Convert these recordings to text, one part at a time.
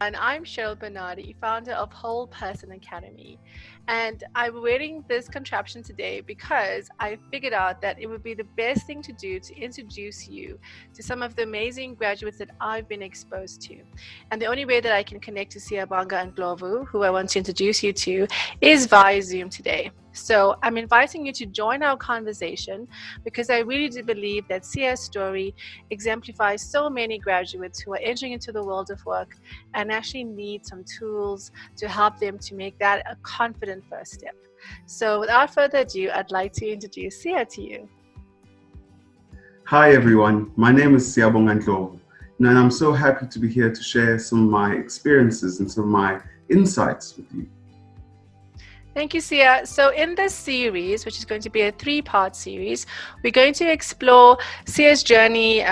And I'm Cheryl Bernardi, founder of Whole Person Academy. And I'm wearing this contraption today because I figured out that it would be the best thing to do to introduce you to some of the amazing graduates that I've been exposed to. And the only way that I can connect to Siyabonga Ndlovu, who I want to introduce you to, is via Zoom today. So I'm inviting you to join our conversation because I really do believe that Sia's story exemplifies so many graduates who are entering into the world of work and actually need some tools to help them to make that a confident first step. So without further ado, I'd like to introduce Sia to you. Hi everyone, my name is Siyabonga Ndlovu, and I'm so happy to be here to share some of my experiences and some of my insights with you. Thank you, Sia. So in this series, which is going to be a 3-part series, we're going to explore Sia's journey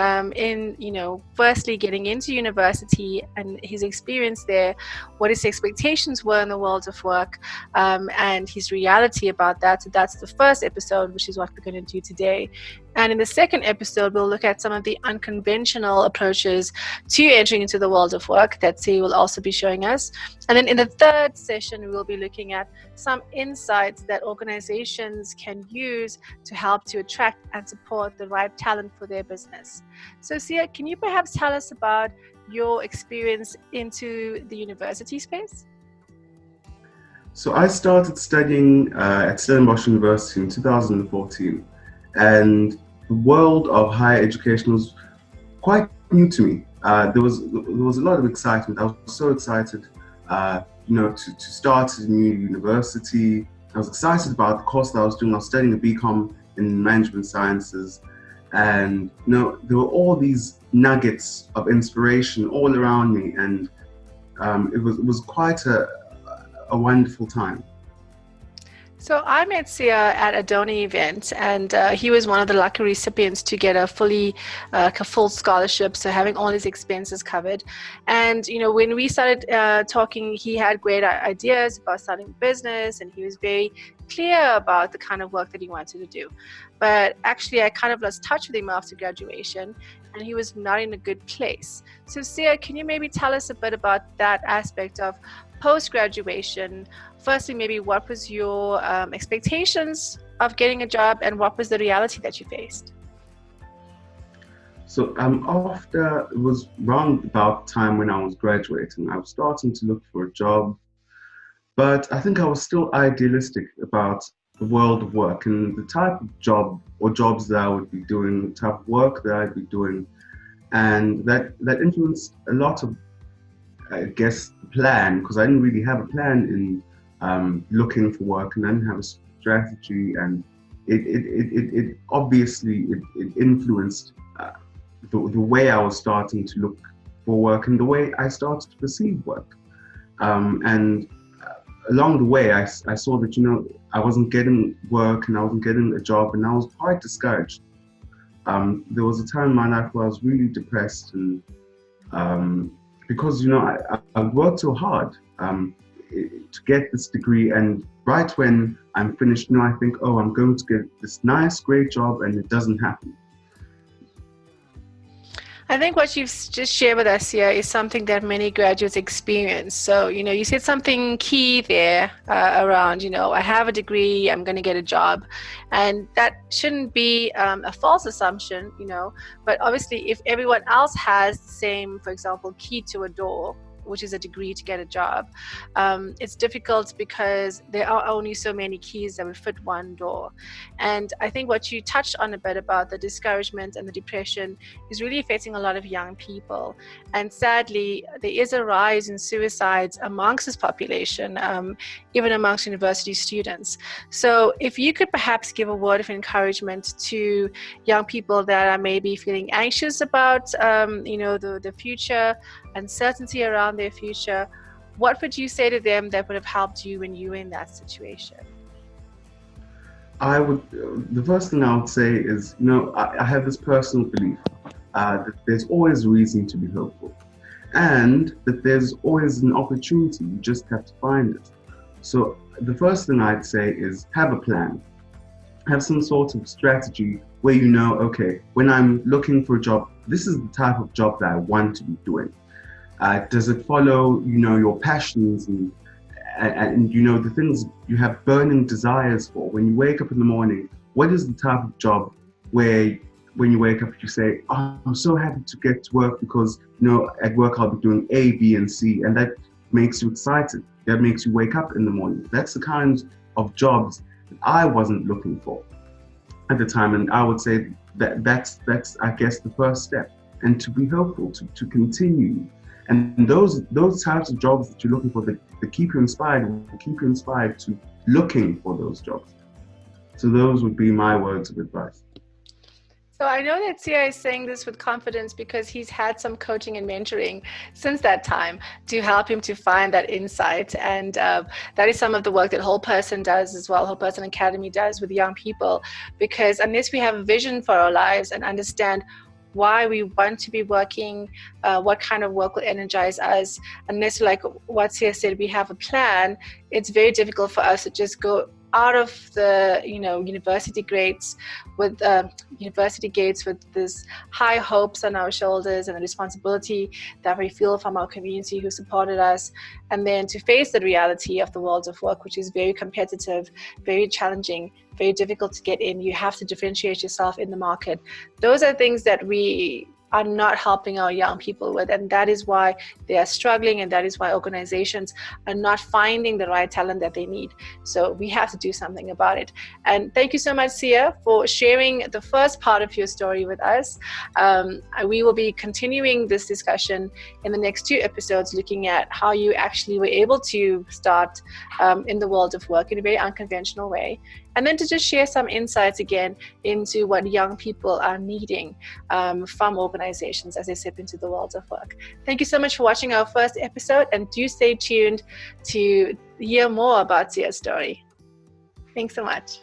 firstly getting into university and his experience there, what his expectations were in the world of work, and his reality about that. So that's the first episode, which is what we're going to do today. And in the second episode, we'll look at some of the unconventional approaches to entering into the world of work that Sia will also be showing us. And then in the third session, we'll be looking at some insights that organizations can use to help to attract and support the right talent for their business. So Sia, can you perhaps tell us about your experience into the university space? So I started studying at Stellenbosch University in 2014, and the world of higher education was quite new to me. There was a lot of excitement. I was so excited, to start a new university. I was excited about the course that I was doing. I was studying a BCom in management sciences, and there were all these nuggets of inspiration all around me, and it was quite a wonderful time. So I met Sia at a donor event, and he was one of the lucky recipients to get a full scholarship, so having all his expenses covered. And when we started talking, he had great ideas about starting a business, and he was very clear about the kind of work that he wanted to do. But actually, I kind of lost touch with him after graduation, and he was not in a good place. So Sia, can you maybe tell us a bit about that aspect of post-graduation? Firstly, maybe what was your expectations of getting a job, and what was the reality that you faced? So after, it was around about time when I was graduating, I was starting to look for a job, but I think I was still idealistic about the world of work and the type of job or jobs that I would be doing, the type of work that I'd be doing, and that influenced a lot of, I guess, the plan, because I didn't really have a plan in looking for work, and I didn't have a strategy, and it obviously influenced the way I was starting to look for work and the way I started to perceive work. And along the way, I saw that I wasn't getting work and I wasn't getting a job, and I was quite discouraged. There was a time in my life where I was really depressed, and because I worked so hard to get this degree, and right when I'm finished, I think, oh, I'm going to get this nice, great job, and it doesn't happen. I think what you've just shared with us here is something that many graduates experience. So, you said something key there around, I have a degree, I'm going to get a job. And that shouldn't be a false assumption, but obviously if everyone else has the same, for example, key to a door, which is a degree to get a job, it's difficult because there are only so many keys that would fit one door. And I think what you touched on a bit about the discouragement and the depression is really affecting a lot of young people. And sadly, there is a rise in suicides amongst this population, even amongst university students. So if you could perhaps give a word of encouragement to young people that are maybe feeling anxious about the future, uncertainty around their future, what would you say to them that would have helped you when you were in that situation? The first thing I would say is, I have this personal belief that there's always a reason to be hopeful, and that there's always an opportunity, you just have to find it. So the first thing I'd say is have a plan. Have some sort of strategy where okay, when I'm looking for a job, this is the type of job that I want to be doing. Does it follow, your passions and the things you have burning desires for? When you wake up in the morning, what is the type of job where when you wake up you say, oh, I'm so happy to get to work because at work I'll be doing A, B, and C, and that makes you excited. That makes you wake up in the morning. That's the kind of jobs that I wasn't looking for at the time, and I would say that's I guess the first step, and to be hopeful, to continue. And those types of jobs that you're looking for, that keep you inspired, will keep you inspired to looking for those jobs. So those would be my words of advice. So I know that Siya is saying this with confidence because he's had some coaching and mentoring since that time to help him to find that insight. And that is some of the work that Whole Person does as well, Whole Person Academy does with young people, because unless we have a vision for our lives and understand why we want to be working, what kind of work will energize us, unless, like what Siya said, we have a plan, it's very difficult for us to just go out of the university gates with this high hopes on our shoulders and the responsibility that we feel from our community who supported us, and then to face the reality of the world of work, which is very competitive, very challenging, very difficult to get in. You have to differentiate yourself in the market. Those are things that we are not helping our young people with, and that is why they are struggling, and that is why organizations are not finding the right talent that they need. So we have to do something about it. And thank you so much, Siya, for sharing the first part of your story with us. We will be continuing this discussion in the next 2 episodes, looking at how you actually were able to start in the world of work in a very unconventional way, and then to just share some insights again into what young people are needing from organizations as they step into the world of work. Thank you so much for watching our first episode, and do stay tuned to hear more about Siya's story. Thanks so much.